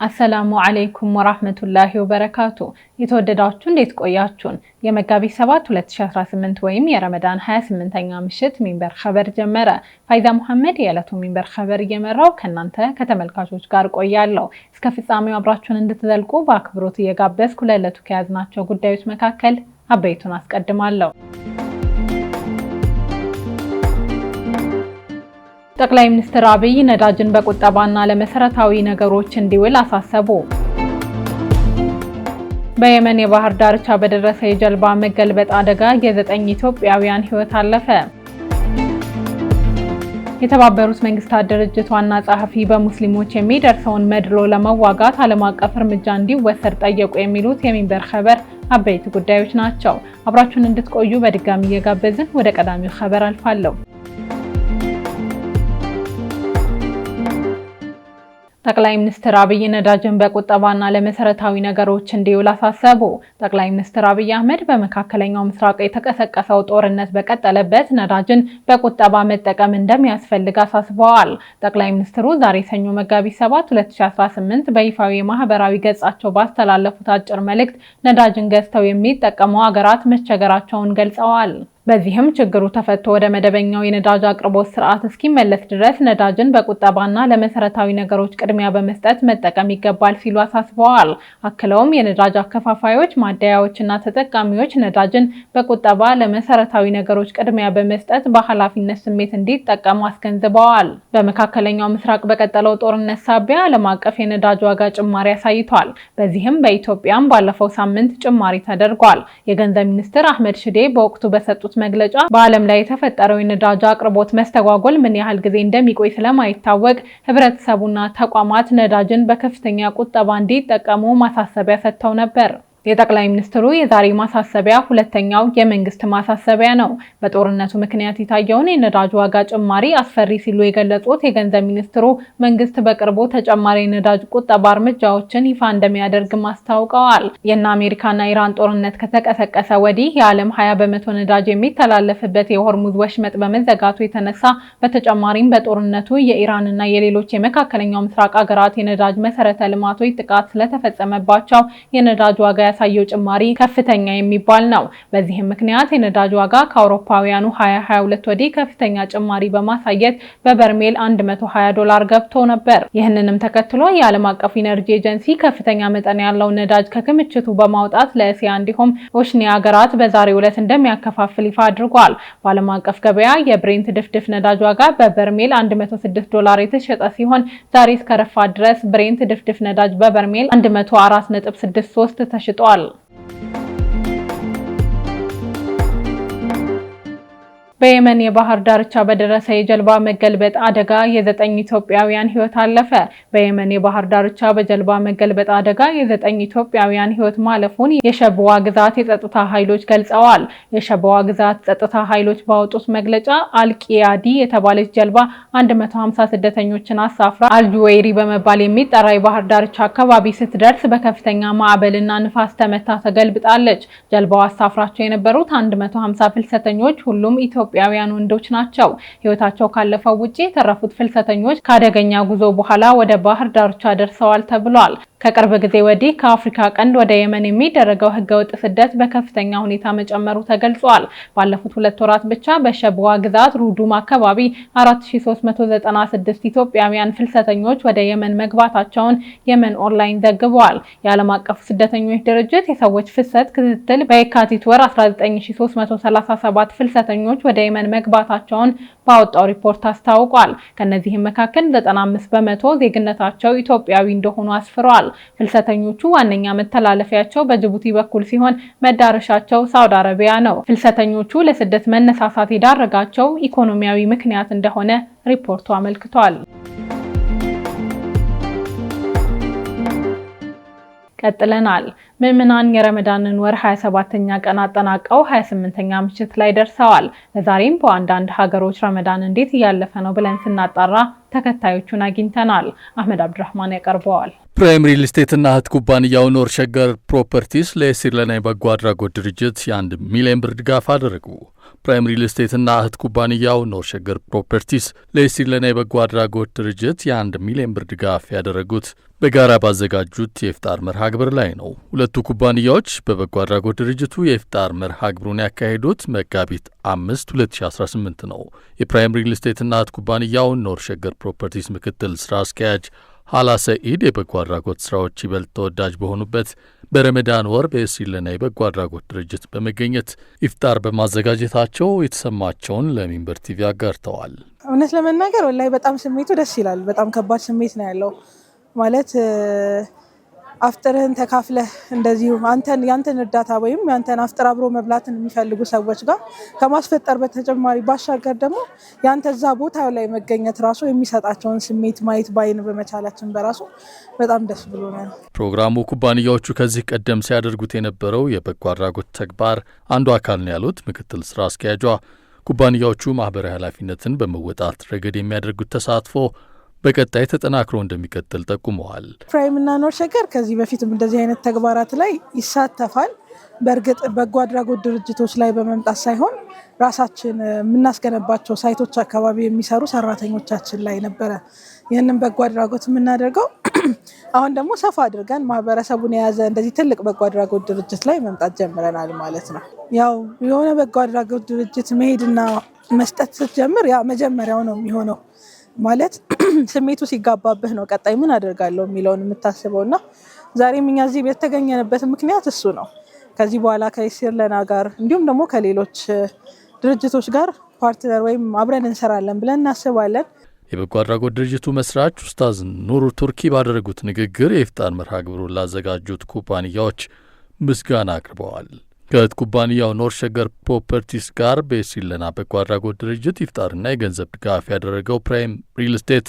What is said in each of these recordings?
አሰላሙ አለይኩም ወራህመቱላሂ ወበረካቱ የተወደዳችሁ እንዴት ቆያችሁን? የመጋቢት 7 2018 ወይም የረመዳን 28ኛ ምሽት ሚንበር ኸበር ጀመረ። ፋይዛ መሐመድ የዕለቱ ሚንበር ኸበር እየመራው ከናንተ ከተመልካቾች ጋር ቆያለሁ። እስከ ፍጻሜው አብራችሁን እንድትዘልቁ በአክብሮት እየጋበዝኩ ለዕለቱ ከያዝናቸው ጉዳዮች መካከል አበይቱን አስቀድማለሁ። ጠቅላይ ሚኒስትር አብይ ነዳጅን በቁጠባና ለመሰረታዊ ነገሮች እንዲውል አሳሰቡ። በየመን የባህር ዳርቻ በደረሰ የጀልባ መገልበጥ አደጋ የ9 ኢትዮጵያውያን ሕይወት አለፈ። የተባበሩት መንግስታት ድርጅት ዋና ጸሐፊ በሙስሊሞች የሚደርሰውን መድሎ ለመዋጋት ዓለም አቀፍ እርምጃ እንዲወሰድ ጠየቁ። የሚሉት የሚንበር ኸበር አበይት ጉዳዮች ናቸው። አብራችሁን እንድትቆዩ በድጋሚ እየጋበዝን ወደ ቀዳሚው ኸበር አልፋለሁ። ጠቅላይ ሚኒስትር አብይ ነዳጅን በቁጠባና ለመሰረታዊ ነገሮች እንዲውል አሳሰቡ። ጠቅላይ ሚኒስትር አብይ አህመድ በመካከለኛው ምስራቅ የተቀሰቀሰው ጦርነት በቀጠለበት ነዳጅን በቁጠባ መጠቀም እንደሚያስፈልግ አሳስበዋል። ጠቅላይ ሚኒስትሩ ዛሬ ሰኞ መጋቢት 7 2018 በይፋዊ የማህበራዊ ገጻቸው ባስተላለፉት አጭር መልእክት ነዳጅን ገዝተው የሚጠቀሙ ሀገራት መቸገራቸውን ገልጸዋል። በዚህም ችግሩ ተፈቶ ወደ መደበኛው የነዳጅ አቅርቦት ስርዓት እስኪመለስ ድረስ ነዳጅን በቁጠባና ለመሰረታዊ ነገሮች ቅድሚያ በመስጠት መጠቀም ይገባል ሲሉ አሳስበዋል። አክለውም የነዳጅ አከፋፋዮች፣ ማደያዎችና ተጠቃሚዎች ነዳጅን በቁጠባ ለመሰረታዊ ነገሮች ቅድሚያ በመስጠት በኃላፊነት ስሜት እንዲጠቀሙ አስገንዝበዋል። በመካከለኛው ምስራቅ በቀጠለው ጦርነት ሳቢያ ዓለም አቀፍ የነዳጅ ዋጋ ጭማሪ አሳይቷል። በዚህም በኢትዮጵያም ባለፈው ሳምንት ጭማሪ ተደርጓል። የገንዘብ ሚኒስትር አህመድ ሽዴ በወቅቱ በሰጡት መግለጫ በዓለም ላይ የተፈጠረው የነዳጅ አቅርቦት መስተጓጎል ምን ያህል ጊዜ እንደሚቆይ ስለማይታወቅ ህብረተሰቡና ተቋማት ነዳጅን በከፍተኛ ቁጠባ እንዲጠቀሙ ማሳሰቢያ ሰጥተው ነበር። የጠቅላይ ሚኒስትሩ የዛሬ ማሳሰቢያ ሁለተኛው የመንግስት ማሳሰቢያ ነው። በጦርነቱ ምክንያት የታየውን የነዳጅ ዋጋ ጭማሪ አስፈሪ ሲሉ የገለጹት የገንዘብ ሚኒስትሩ መንግስት በቅርቡ ተጨማሪ የነዳጅ ቁጠባ እርምጃዎችን ይፋ እንደሚያደርግም አስታውቀዋል። የእነ አሜሪካና ኢራን ጦርነት ከተቀሰቀሰ ወዲህ የዓለም 20% ነዳጅ የሚተላለፍበት የሆርሙዝ ወሽመጥ በመዘጋቱ የተነሳ በተጨማሪም በጦርነቱ የኢራንና የሌሎች የመካከለኛው ምስራቅ ሀገራት የነዳጅ መሰረተ ልማቶች ጥቃት ስለተፈጸመባቸው የነዳጅ ዋጋ ያሳየው ጭማሪ ከፍተኛ የሚባል ነው። በዚህም ምክንያት የነዳጅ ዋጋ ከአውሮፓውያኑ 2022 ወዲህ ከፍተኛ ጭማሪ በማሳየት በበርሜል $120 ገብቶ ነበር። ይህንንም ተከትሎ የዓለም አቀፍ ኢነርጂ ኤጀንሲ ከፍተኛ መጠን ያለው ነዳጅ ከክምችቱ በማውጣት ለእስያ እንዲሁም ኦሽኒያ ሀገራት በዛሬው ዕለት እንደሚያከፋፍል ይፋ አድርጓል። በዓለም አቀፍ ገበያ የብሬንት ድፍድፍ ነዳጅ ዋጋ በበርሜል $106 የተሸጠ ሲሆን ዛሬ እስከ ረፋድ ድረስ ብሬንት ድፍድፍ ነዳጅ በበርሜል 104.63 ተሽጧል። በየመን የባህር ዳርቻ በደረሰ የጀልባ መገልበጥ አደጋ የ9 ኢትዮጵያውያን ሕይወት አለፈ። በየመን የባህር ዳርቻ በጀልባ መገልበጥ አደጋ የ9 ኢትዮጵያውያን ሕይወት ማለፉን የሸበዋ ግዛት የጸጥታ ኃይሎች ገልጸዋል። የሸበዋ ግዛት ጸጥታ ኃይሎች ባወጡት መግለጫ አልቂያዲ የተባለች ጀልባ 150 ስደተኞችን አሳፍራ አልጁዌይሪ በመባል የሚጠራ የባህር ዳርቻ አካባቢ ስትደርስ በከፍተኛ ማዕበልና ንፋስ ተመታ ተገልብጣለች። ጀልባው አሳፍራቸው የነበሩት 150 ፍልሰተኞች ሁሉም ኢትዮጵያውያን ወንዶች ናቸው። ህይወታቸው ካለፈው ውጪ የተረፉት ፍልሰተኞች ከአደገኛ ጉዞ በኋላ ወደ ባህር ዳርቻ ደርሰዋል ተብሏል። ከቅርብ ጊዜ ወዲህ ከአፍሪካ ቀንድ ወደ የመን የሚደረገው ህገወጥ ስደት በከፍተኛ ሁኔታ መጨመሩ ተገልጿል። ባለፉት 2 ወራት ብቻ በሸበዋ ግዛት ሩዱም አካባቢ 4396 ኢትዮጵያውያን ፍልሰተኞች ወደ የመን መግባታቸውን የመን ኦንላይን ዘግቧል። የዓለም አቀፉ ስደተኞች ድርጅት የሰዎች ፍሰት ክትትል በየካቲት ወር 19337 ፍልሰተኞች ወደ የመን መግባታቸውን ባወጣው ሪፖርት አስታውቋል። ከነዚህም መካከል 95% ዜግነታቸው ኢትዮጵያዊ እንደሆኑ አስፍሯል። ፍልሰተኞቹ ዋነኛ መተላለፊያቸው በጅቡቲ በኩል ሲሆን መዳረሻቸው ሳውዲ አረቢያ ነው። ፍልሰተኞቹ ለስደት መነሳሳት የዳረጋቸው ኢኮኖሚያዊ ምክንያት እንደሆነ ሪፖርቱ አመልክቷል። ቀጥለናል። ምዕመናን የረመዳንን ወር 27ኛ ቀን አጠናቀው 28ኛ ምሽት ላይ ደርሰዋል። ለዛሬም በአንዳንድ ሀገሮች ረመዳን እንዴት እያለፈ ነው ብለን ስናጣራ ተከታዮቹን አግኝተናል። አህመድ አብዱራህማን ያቀርበዋል። ፕራይም ሪል ስቴትና እህት ኩባንያው ኖር ሸገር ፕሮፐርቲስ ለሲርለና የበጎ አድራጎት ድርጅት የ1 ሚሊዮን ብር ድጋፍ አደረጉ። ፕራይም ሪል ስቴትና እህት ኩባንያው ኖር ሸገር ፕሮፐርቲስ ለሲርለና የበጎ አድራጎት ድርጅት የ1 ሚሊዮን ብር ድጋፍ ያደረጉት በጋራ ባዘጋጁት የኢፍጣር መርሃ ግብር ላይ ነው። ሁለቱ ኩባንያዎች በበጎ አድራጎት ድርጅቱ የኢፍጣር መርሃ ግብሩን ያካሄዱት መጋቢት 5 2018 ነው። የፕራይም ሪል ስቴትና እህት ኩባንያው ኖር ሸገር ፕሮፐርቲስ ምክትል ስራ አስኪያጅ ሀላ ሰኢድ የበጎ አድራጎት ስራዎች ይበልጥ ተወዳጅ በሆኑበት በረመዳን ወር በሲርለና የበጎ አድራጎት ድርጅት በመገኘት ኢፍጣር በማዘጋጀታቸው የተሰማቸውን ለሚንበር ቲቪ አጋርተዋል። እውነት ለመናገር ወላሂ በጣም ስሜቱ ደስ ይላል። በጣም ከባድ ስሜት ነው ያለው። ማለት አፍጥርህን ተካፍለህ እንደዚሁ ያንተን እርዳታ ወይም ያንተን አፍጥር አብሮ መብላትን የሚፈልጉ ሰዎች ጋር ከማስፈጠር በተጨማሪ ባሻገር ደግሞ ያንተ እዛ ቦታ ላይ መገኘት ራሱ የሚሰጣቸውን ስሜት ማየት ባይን በመቻላችን በራሱ በጣም ደስ ብሎናል። ፕሮግራሙ ኩባንያዎቹ ከዚህ ቀደም ሲያደርጉት የነበረው የበጎ አድራጎት ተግባር አንዱ አካል ነው ያሉት ምክትል ስራ አስኪያጇ፣ ኩባንያዎቹ ማህበራዊ ኃላፊነትን በመወጣት ረገድ የሚያደርጉት ተሳትፎ በቀጣይ ተጠናክሮ እንደሚቀጥል ጠቁመዋል። ፕራይም እና ኖር ሸገር ከዚህ በፊትም እንደዚህ አይነት ተግባራት ላይ ይሳተፋል። በእርግጥ በጎ አድራጎት ድርጅቶች ላይ በመምጣት ሳይሆን ራሳችን የምናስገነባቸው ሳይቶች አካባቢ የሚሰሩ ሰራተኞቻችን ላይ ነበረ ይህንን በጎ አድራጎት የምናደርገው። አሁን ደግሞ ሰፋ አድርገን ማህበረሰቡን የያዘ እንደዚህ ትልቅ በጎ አድራጎት ድርጅት ላይ መምጣት ጀምረናል ማለት ነው። ያው የሆነ በጎ አድራጎት ድርጅት መሄድና መስጠት ስትጀምር ያ መጀመሪያው ነው የሚሆነው። ማለት ስሜቱ ሲጋባብህ ነው ቀጣይ ምን አደርጋለሁ የሚለውን የምታስበውና ዛሬም እኛ እዚህ የተገኘንበት ምክንያት እሱ ነው። ከዚህ በኋላ ከሲርለና ጋር እንዲሁም ደግሞ ከሌሎች ድርጅቶች ጋር ፓርትነር ወይም አብረን እንሰራለን ብለን እናስባለን። የበጎ አድራጎት ድርጅቱ መስራች ኡስታዝ ኑሩ ቱርኪ ባደረጉት ንግግር የኢፍጣር መርሃ ግብሩን ላዘጋጁት ኩባንያዎች ምስጋና አቅርበዋል። ከእህት ኩባንያው ኖር ሸገር ፕሮፐርቲስ ጋር በሲርለና በጎ አድራጎት ድርጅት ኢፍጣርና የገንዘብ ድጋፍ ያደረገው ፕራይም ሪል ስቴት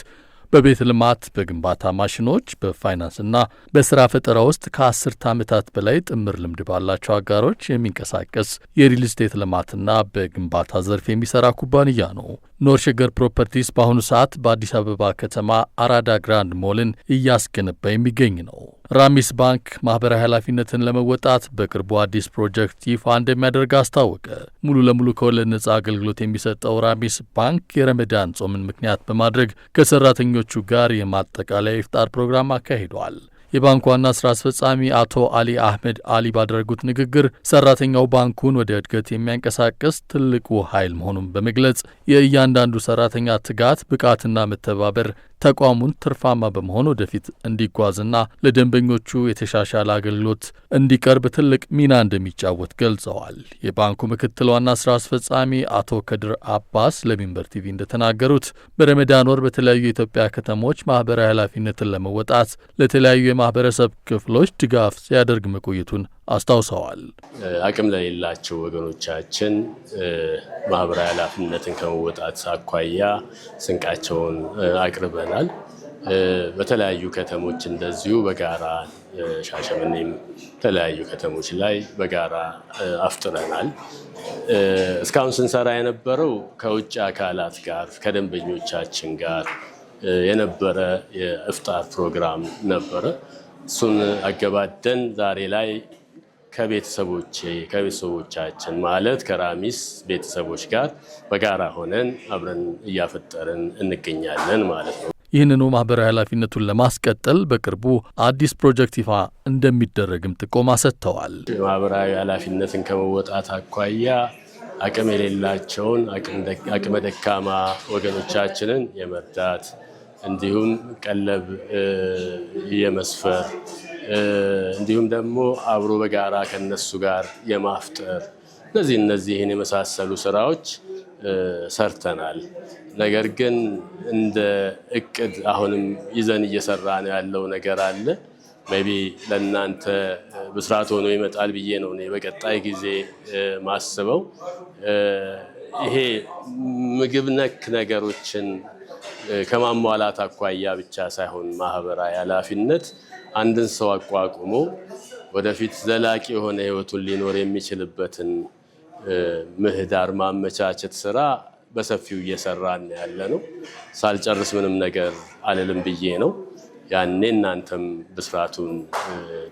በቤት ልማት፣ በግንባታ ማሽኖች፣ በፋይናንስና በስራ ፈጠራ ውስጥ ከ10 ዓመታት በላይ ጥምር ልምድ ባላቸው አጋሮች የሚንቀሳቀስ የሪል ስቴት ልማትና በግንባታ ዘርፍ የሚሰራ ኩባንያ ነው። ኖር ሸገር ፕሮፐርቲስ በአሁኑ ሰዓት በአዲስ አበባ ከተማ አራዳ ግራንድ ሞልን እያስገነባ የሚገኝ ነው። ራሚስ ባንክ ማህበራዊ ኃላፊነትን ለመወጣት በቅርቡ አዲስ ፕሮጀክት ይፋ እንደሚያደርግ አስታወቀ። ሙሉ ለሙሉ ከወለድ ነጻ አገልግሎት የሚሰጠው ራሚስ ባንክ የረመዳን ጾምን ምክንያት በማድረግ ከሰራተኞቹ ጋር የማጠቃለያ ኢፍጣር ፕሮግራም አካሂዷል። የባንኩ ዋና ስራ አስፈጻሚ አቶ አሊ አህመድ አሊ ባደረጉት ንግግር ሰራተኛው ባንኩን ወደ እድገት የሚያንቀሳቅስ ትልቁ ኃይል መሆኑን በመግለጽ የእያንዳንዱ ሰራተኛ ትጋት፣ ብቃትና መተባበር ተቋሙን ትርፋማ በመሆን ወደፊት እንዲጓዝና ለደንበኞቹ የተሻሻለ አገልግሎት እንዲቀርብ ትልቅ ሚና እንደሚጫወት ገልጸዋል። የባንኩ ምክትል ዋና ስራ አስፈጻሚ አቶ ከድር አባስ ለሚንበር ቲቪ እንደተናገሩት በረመዳን ወር በተለያዩ የኢትዮጵያ ከተሞች ማህበራዊ ኃላፊነትን ለመወጣት ለተለያዩ የማህበረሰብ ክፍሎች ድጋፍ ሲያደርግ መቆየቱን አስታውሰዋል። አቅም ለሌላቸው ወገኖቻችን ማህበራዊ ኃላፊነትን ከመወጣት አኳያ ስንቃቸውን አቅርበናል። በተለያዩ ከተሞች እንደዚሁ በጋራ ሻሸመኔም የተለያዩ ከተሞች ላይ በጋራ አፍጥረናል። እስካሁን ስንሰራ የነበረው ከውጭ አካላት ጋር ከደንበኞቻችን ጋር የነበረ የኢፍጣር ፕሮግራም ነበረ። እሱን አገባደን ዛሬ ላይ ከቤተሰቦቻችን ማለት ከራሚስ ቤተሰቦች ጋር በጋራ ሆነን አብረን እያፈጠርን እንገኛለን ማለት ነው። ይህንኑ ማህበራዊ ኃላፊነቱን ለማስቀጠል በቅርቡ አዲስ ፕሮጀክት ይፋ እንደሚደረግም ጥቆማ ሰጥተዋል። ማህበራዊ ኃላፊነትን ከመወጣት አኳያ አቅም የሌላቸውን አቅመ ደካማ ወገኖቻችንን የመርዳት እንዲሁም ቀለብ የመስፈር እንዲሁም ደግሞ አብሮ በጋራ ከነሱ ጋር የማፍጠር እነዚህን የመሳሰሉ ስራዎች ሰርተናል። ነገር ግን እንደ እቅድ አሁንም ይዘን እየሰራን ያለው ነገር አለ። ሜቢ ለእናንተ ብስራት ሆኖ ይመጣል ብዬ ነው እኔ በቀጣይ ጊዜ ማስበው። ይሄ ምግብ ነክ ነገሮችን ከማሟላት አኳያ ብቻ ሳይሆን ማህበራዊ ኃላፊነት አንድን ሰው አቋቁሞ ወደፊት ዘላቂ የሆነ ህይወቱን ሊኖር የሚችልበትን ምህዳር ማመቻቸት ስራ በሰፊው እየሰራን ያለነው። ሳልጨርስ ምንም ነገር አልልም ብዬ ነው። ያኔ እናንተም ብስራቱን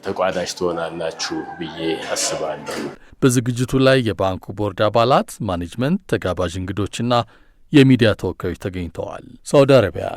ተቋዳሽ ትሆናላችሁ ብዬ አስባለሁ። በዝግጅቱ ላይ የባንኩ ቦርድ አባላት፣ ማኔጅመንት፣ ተጋባዥ እንግዶችና የሚዲያ ተወካዮች ተገኝተዋል። ሳውዲ አረቢያ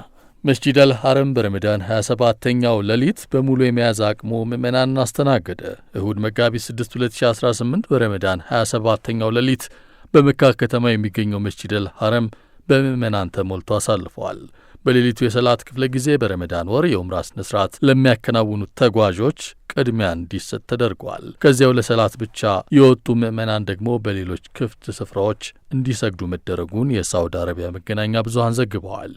መስጂድ አልሐረም በረመዳን 27ኛው ሌሊት በሙሉ የመያዝ አቅሙ ምዕመናንን አስተናገደ። እሁድ መጋቢት 6 2018 በረመዳን 27ኛው ሌሊት በመካ ከተማ የሚገኘው መስጂድ አልሐረም በምዕመናን ተሞልቶ አሳልፈዋል። በሌሊቱ የሰላት ክፍለ ጊዜ በረመዳን ወር የኡምራ ስነ ስርዓት ለሚያከናውኑት ተጓዦች ቅድሚያ እንዲሰጥ ተደርጓል። ከዚያው ለሰላት ብቻ የወጡ ምዕመናን ደግሞ በሌሎች ክፍት ስፍራዎች እንዲሰግዱ መደረጉን የሳውዲ አረቢያ መገናኛ ብዙሃን ዘግበዋል።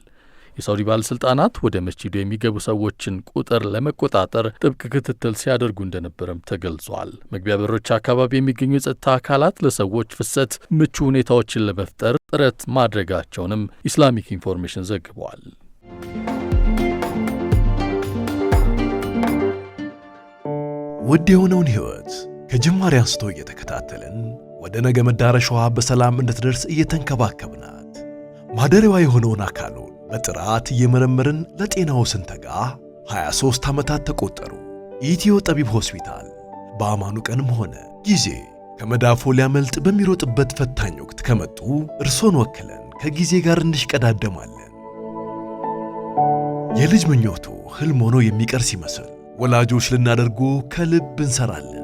የሳውዲ ባለስልጣናት ወደ መስጂዱ የሚገቡ ሰዎችን ቁጥር ለመቆጣጠር ጥብቅ ክትትል ሲያደርጉ እንደነበረም ተገልጿል። መግቢያ በሮች አካባቢ የሚገኙ የጸጥታ አካላት ለሰዎች ፍሰት ምቹ ሁኔታዎችን ለመፍጠር ጥረት ማድረጋቸውንም ኢስላሚክ ኢንፎርሜሽን ዘግቧል። ውድ የሆነውን ሕይወት ከጅማሬ አንስቶ እየተከታተልን ወደ ነገ መዳረሻዋ በሰላም እንድትደርስ እየተንከባከብናት ማደሪያዋ የሆነውን አካሉን በጥራት እየመረመርን ለጤናው ስንተጋ 23 ዓመታት ተቆጠሩ። ኢትዮ ጠቢብ ሆስፒታል በአማኑ ቀንም ሆነ ጊዜ ከመዳፎ ሊያመልጥ በሚሮጥበት ፈታኝ ወቅት ከመጡ እርሶን ወክለን ከጊዜ ጋር እንሽቀዳደማለን። የልጅ ምኞቱ ህልም ሆኖ የሚቀር ሲመስል ወላጆች ልናደርጉ ከልብ እንሰራለን።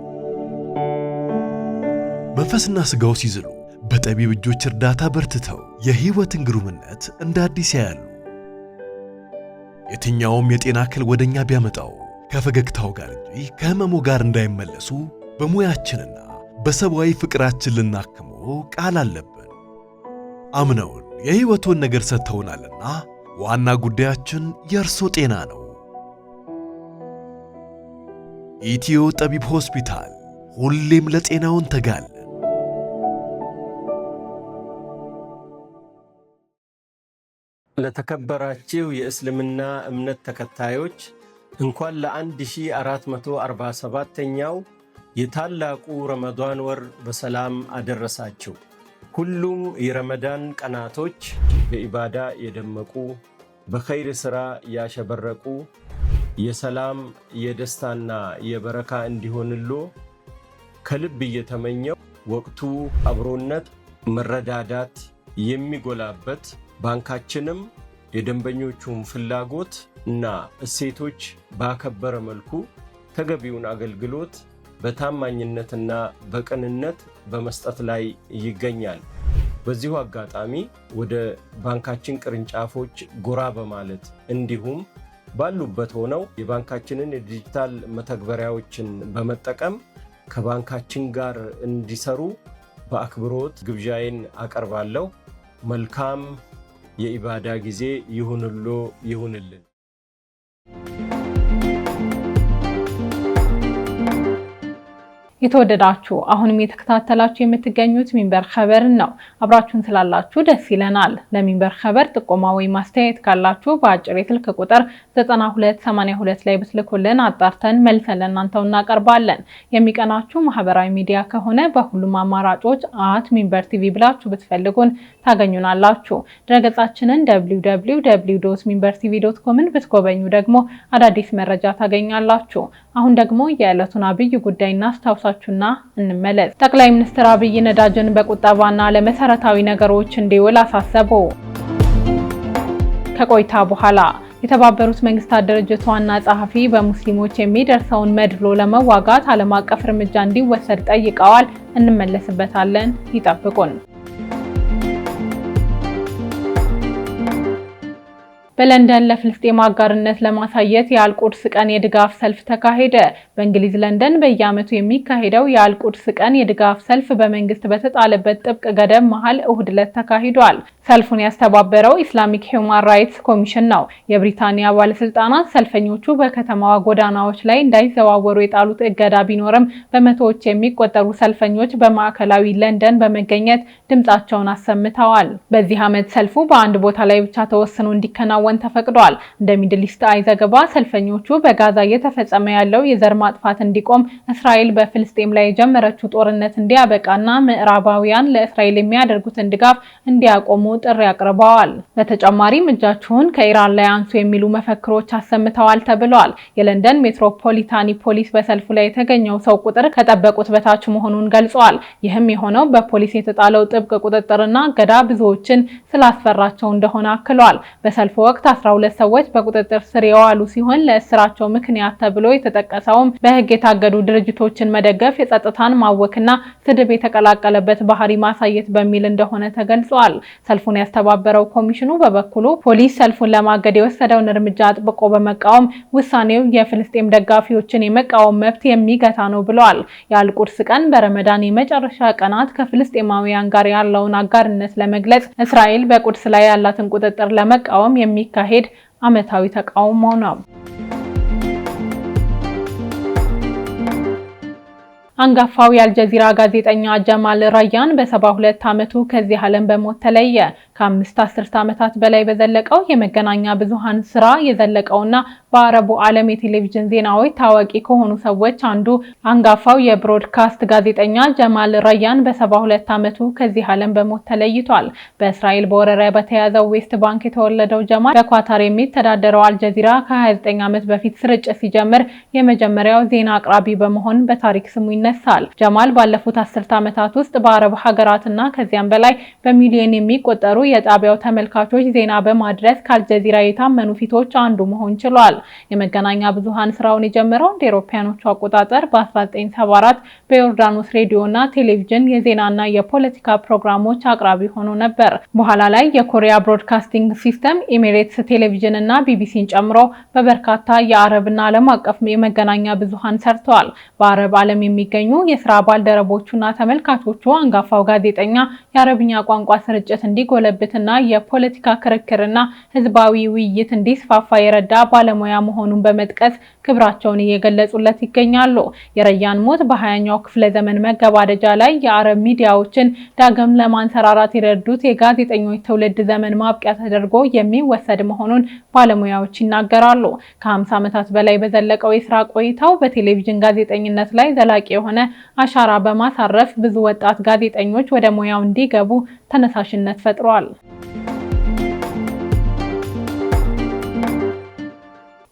መንፈስና ስጋው ሲዝሉ በጠቢብ እጆች እርዳታ በርትተው የህይወትን ግሩምነት እንደ አዲስ ያያሉ። የትኛውም የጤና እክል ወደኛ ቢያመጣው ከፈገግታው ጋር እንጂ ከህመሙ ጋር እንዳይመለሱ በሙያችንና በሰብአዊ ፍቅራችን ልናክሞ ቃል አለብን። አምነውን የህይወቱን ነገር ሰጥተውናልና ዋና ጉዳያችን የእርሶ ጤና ነው። ኢትዮ ጠቢብ ሆስፒታል ሁሌም ለጤናውን ተጋለን። ለተከበራችሁ የእስልምና እምነት ተከታዮች እንኳን ለ1447ኛው የታላቁ ረመዳን ወር በሰላም አደረሳችሁ። ሁሉም የረመዳን ቀናቶች በኢባዳ የደመቁ፣ በኸይር ሥራ ያሸበረቁ፣ የሰላም የደስታና የበረካ እንዲሆንሎ ከልብ እየተመኘው ወቅቱ አብሮነት፣ መረዳዳት የሚጎላበት ባንካችንም የደንበኞቹን ፍላጎት እና እሴቶች ባከበረ መልኩ ተገቢውን አገልግሎት በታማኝነትና በቅንነት በመስጠት ላይ ይገኛል። በዚሁ አጋጣሚ ወደ ባንካችን ቅርንጫፎች ጎራ በማለት እንዲሁም ባሉበት ሆነው የባንካችንን የዲጂታል መተግበሪያዎችን በመጠቀም ከባንካችን ጋር እንዲሰሩ በአክብሮት ግብዣዬን አቀርባለሁ። መልካም የኢባዳ ጊዜ ይሁንሎ ይሁንልን። የተወደዳችሁ አሁንም የተከታተላችሁ የምትገኙት ሚንበር ኸበርን ነው። አብራችሁን ስላላችሁ ደስ ይለናል። ለሚንበር ኸበር ጥቆማ ወይ ማስተያየት ካላችሁ በአጭር የስልክ ቁጥር 9282 ላይ ብትልኩልን አጣርተን መልሰን ለእናንተው እናቀርባለን። የሚቀናችሁ ማህበራዊ ሚዲያ ከሆነ በሁሉም አማራጮች @ሚንበር ቲቪ ብላችሁ ብትፈልጉን ታገኙናላችሁ። ድረገጻችንን www.minbertv.com ብትጎበኙ ደግሞ አዳዲስ መረጃ ታገኛላችሁ። አሁን ደግሞ የዕለቱን አብይ ጉዳይ እናስታውሳችሁና እንመለስ። ጠቅላይ ሚኒስትር አብይ ነዳጅን በቁጠባና ለመሰረታዊ ነገሮች እንዲውል አሳሰቡ። ከቆይታ በኋላ የተባበሩት መንግስታት ድርጅት ዋና ጸሐፊ በሙስሊሞች የሚደርሰውን መድሎ ለመዋጋት ዓለም አቀፍ እርምጃ እንዲወሰድ ጠይቀዋል። እንመለስበታለን። ይጠብቁን። በለንደን ለፍልስጤም አጋርነት ለማሳየት የአልቁድስ ቀን የድጋፍ ሰልፍ ተካሄደ። በእንግሊዝ ለንደን በየዓመቱ የሚካሄደው የአልቁድስ ቀን የድጋፍ ሰልፍ በመንግስት በተጣለበት ጥብቅ ገደብ መሃል እሁድ ዕለት ተካሂዷል። ሰልፉን ያስተባበረው ኢስላሚክ ሂውማን ራይትስ ኮሚሽን ነው። የብሪታንያ ባለስልጣናት ሰልፈኞቹ በከተማዋ ጎዳናዎች ላይ እንዳይዘዋወሩ የጣሉት እገዳ ቢኖርም በመቶዎች የሚቆጠሩ ሰልፈኞች በማዕከላዊ ለንደን በመገኘት ድምጻቸውን አሰምተዋል። በዚህ ዓመት ሰልፉ በአንድ ቦታ ላይ ብቻ ተወስኖ እንዲከናወን ተፈቅዷል። እንደ ሚድል ኢስት አይ ዘገባ ሰልፈኞቹ በጋዛ እየተፈጸመ ያለው የዘር ማጥፋት እንዲቆም፣ እስራኤል በፍልስጤም ላይ የጀመረችው ጦርነት እንዲያበቃና ምዕራባውያን ለእስራኤል የሚያደርጉትን ድጋፍ እንዲያቆሙ ጥሪ አቅርበዋል። በተጨማሪም እጃችሁን ከኢራን ላይ አንሱ የሚሉ መፈክሮች አሰምተዋል ተብሏል። የለንደን ሜትሮፖሊታን ፖሊስ በሰልፉ ላይ የተገኘው ሰው ቁጥር ከጠበቁት በታች መሆኑን ገልጿል። ይህም የሆነው በፖሊስ የተጣለው ጥብቅ ቁጥጥርና ገዳ ብዙዎችን ስላስፈራቸው እንደሆነ አክሏል። በሰልፉ ወቅት 12 ሰዎች በቁጥጥር ስር የዋሉ ሲሆን ለእስራቸው ምክንያት ተብሎ የተጠቀሰውም በሕግ የታገዱ ድርጅቶችን መደገፍ፣ የጸጥታን ማወክና ስድብ የተቀላቀለበት ባህሪ ማሳየት በሚል እንደሆነ ተገልጿል። ሰልፉን ያስተባበረው ኮሚሽኑ በበኩሉ ፖሊስ ሰልፉን ለማገድ የወሰደውን እርምጃ አጥብቆ በመቃወም ውሳኔው የፍልስጤም ደጋፊዎችን የመቃወም መብት የሚገታ ነው ብለዋል። የአልቁርስ ቀን በረመዳን የመጨረሻ ቀናት ከፍልስጤማውያን ጋር ያለውን አጋርነት ለመግለጽ እስራኤል በቁድስ ላይ ያላትን ቁጥጥር ለመቃወም የሚካሄድ ዓመታዊ ተቃውሞ ነው። አንጋፋው የአልጀዚራ ጋዜጠኛ ጀማል ራያን በ72 ዓመቱ ከዚህ ዓለም በሞት ተለየ። ከ5 አስርት ዓመታት በላይ በዘለቀው የመገናኛ ብዙሃን ስራ የዘለቀውና በአረቡ ዓለም የቴሌቪዥን ዜናዎች ታዋቂ ከሆኑ ሰዎች አንዱ አንጋፋው የብሮድካስት ጋዜጠኛ ጀማል ራያን በ72 ዓመቱ ከዚህ ዓለም በሞት ተለይቷል። በእስራኤል በወረራ በተያዘው ዌስት ባንክ የተወለደው ጀማል በኳታር የሚተዳደረው አልጀዚራ ከ29 ዓመት በፊት ስርጭት ሲጀምር የመጀመሪያው ዜና አቅራቢ በመሆን በታሪክ ስሙ ይነሳል። ጀማል ባለፉት 10 ዓመታት ውስጥ በአረብ ሀገራትና ከዚያም በላይ በሚሊዮን የሚቆጠሩ የጣቢያው ተመልካቾች ዜና በማድረስ ከአልጀዚራ የታመኑ ፊቶች አንዱ መሆን ችሏል። የመገናኛ ብዙሃን ስራውን የጀመረው እንደ አውሮፓውያኖቹ አቆጣጠር በ1974 በዮርዳኖስ ሬዲዮና ቴሌቪዥን የዜናና የፖለቲካ ፕሮግራሞች አቅራቢ ሆኖ ነበር። በኋላ ላይ የኮሪያ ብሮድካስቲንግ ሲስተም፣ ኤሚሬትስ ቴሌቪዥን እና ቢቢሲን ጨምሮ በበርካታ የአረብና ዓለም አቀፍ የመገናኛ ብዙሃን ሰርተዋል። በአረብ ዓለም የሚገኙ የስራ ባልደረቦቹና ተመልካቾቹ አንጋፋው ጋዜጠኛ የአረብኛ ቋንቋ ስርጭት እንዲጎለብትና የፖለቲካ ክርክርና ህዝባዊ ውይይት እንዲስፋፋ የረዳ ባለሙያ መሆኑን በመጥቀስ ክብራቸውን እየገለጹለት ይገኛሉ። የራያን ሞት በ20ኛው ክፍለ ዘመን መገባደጃ ላይ የአረብ ሚዲያዎችን ዳግም ለማንሰራራት የረዱት የጋዜጠኞች ትውልድ ዘመን ማብቂያ ተደርጎ የሚወሰድ መሆኑን ባለሙያዎች ይናገራሉ። ከ50 ዓመታት በላይ በዘለቀው የስራ ቆይታው በቴሌቪዥን ጋዜጠኝነት ላይ ዘላቂ የሆነ አሻራ በማሳረፍ ብዙ ወጣት ጋዜጠኞች ወደ ሙያው እንዲገቡ ተነሳሽነት ፈጥሯል።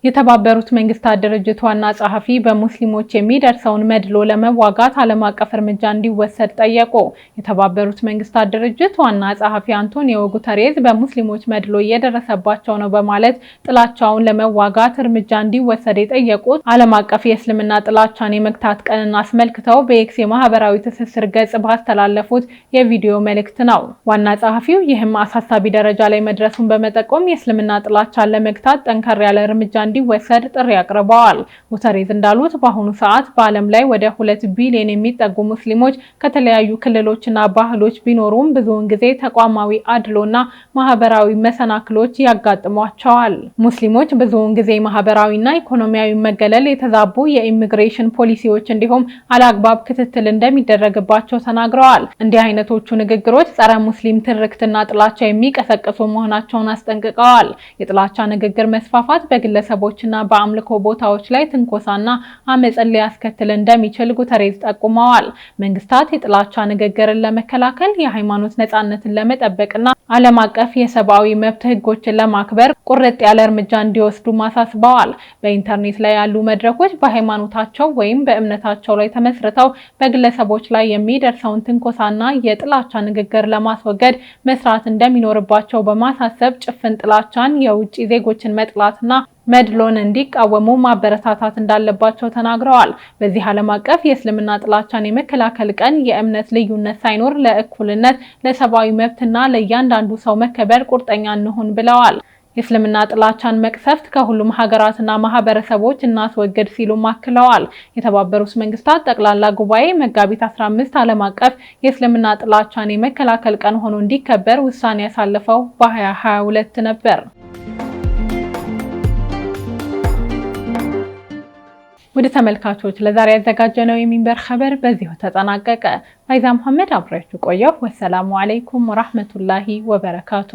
የተባበሩት መንግስታት ድርጅት ዋና ጸሐፊ በሙስሊሞች የሚደርሰውን መድሎ ለመዋጋት ዓለም አቀፍ እርምጃ እንዲወሰድ ጠየቁ። የተባበሩት መንግስታት ድርጅት ዋና ጸሐፊ አንቶኒዮ ጉተሬዝ በሙስሊሞች መድሎ እየደረሰባቸው ነው በማለት ጥላቻውን ለመዋጋት እርምጃ እንዲወሰድ የጠየቁት ዓለም አቀፍ የእስልምና ጥላቻን የመግታት ቀንን አስመልክተው በኤክስ የማህበራዊ ትስስር ገጽ ባስተላለፉት የቪዲዮ መልእክት ነው። ዋና ጸሐፊው ይህም አሳሳቢ ደረጃ ላይ መድረሱን በመጠቆም የእስልምና ጥላቻን ለመግታት ጠንከር ያለ እርምጃ እንዲወሰድ ጥሪ አቅርበዋል። ጉተሬዝ እንዳሉት በአሁኑ ሰዓት በዓለም ላይ ወደ 2 ቢሊዮን የሚጠጉ ሙስሊሞች ከተለያዩ ክልሎችና ባህሎች ቢኖሩም ብዙውን ጊዜ ተቋማዊ አድሎና ማህበራዊ መሰናክሎች ያጋጥሟቸዋል። ሙስሊሞች ብዙውን ጊዜ ማህበራዊና ኢኮኖሚያዊ መገለል፣ የተዛቡ የኢሚግሬሽን ፖሊሲዎች እንዲሁም አላግባብ ክትትል እንደሚደረግባቸው ተናግረዋል። እንዲህ አይነቶቹ ንግግሮች ጸረ ሙስሊም ትርክትና ጥላቻ የሚቀሰቅሱ መሆናቸውን አስጠንቅቀዋል። የጥላቻ ንግግር መስፋፋት በግለሰቦችና በአምልኮ ቦታዎች ላይ ትንኮሳና አመጽን ሊያስከትል እንደሚችል ጉተሬዝ ጠቁመዋል። መንግስታት የጥላቻ ንግግርን ለመከላከል፣ የሃይማኖት ነጻነትን ለመጠበቅና ዓለም አቀፍ የሰብአዊ መብት ህጎችን ለማክበር ቁርጥ ያለ እርምጃ እንዲወስዱ ማሳስበዋል። በኢንተርኔት ላይ ያሉ መድረኮች በሃይማኖታቸው ወይም በእምነታቸው ላይ ተመስርተው በግለሰቦች ላይ የሚደርሰውን ትንኮሳና የጥላቻ ንግግር ለማስወገድ መስራት እንደሚኖርባቸው በማሳሰብ ጭፍን ጥላቻን፣ የውጭ ዜጎችን መጥላትና መድሎን እንዲቃወሙ ማበረታታት እንዳለባቸው ተናግረዋል። በዚህ ዓለም አቀፍ የእስልምና ጥላቻን የመከላከል ቀን የእምነት ልዩነት ሳይኖር ለእኩልነት፣ ለሰብአዊ መብትና ለእያንዳንዱ ሰው መከበር ቁርጠኛ እንሁን ብለዋል። የእስልምና ጥላቻን መቅሰፍት ከሁሉም ሀገራትና ማህበረሰቦች እናስወግድ ሲሉ አክለዋል። የተባበሩት መንግስታት ጠቅላላ ጉባኤ መጋቢት 15 ዓለም አቀፍ የእስልምና ጥላቻን የመከላከል ቀን ሆኖ እንዲከበር ውሳኔ ያሳለፈው በ2022 ነበር። ወደ ተመልካቾች ለዛሬ ያዘጋጀነው የሚንበር ኸበር በዚሁ ተጠናቀቀ። ፋይዛ መሐመድ አብራችሁ ቆየሁ። ወሰላሙ አለይኩም ወራህመቱላሂ ወበረካቱ።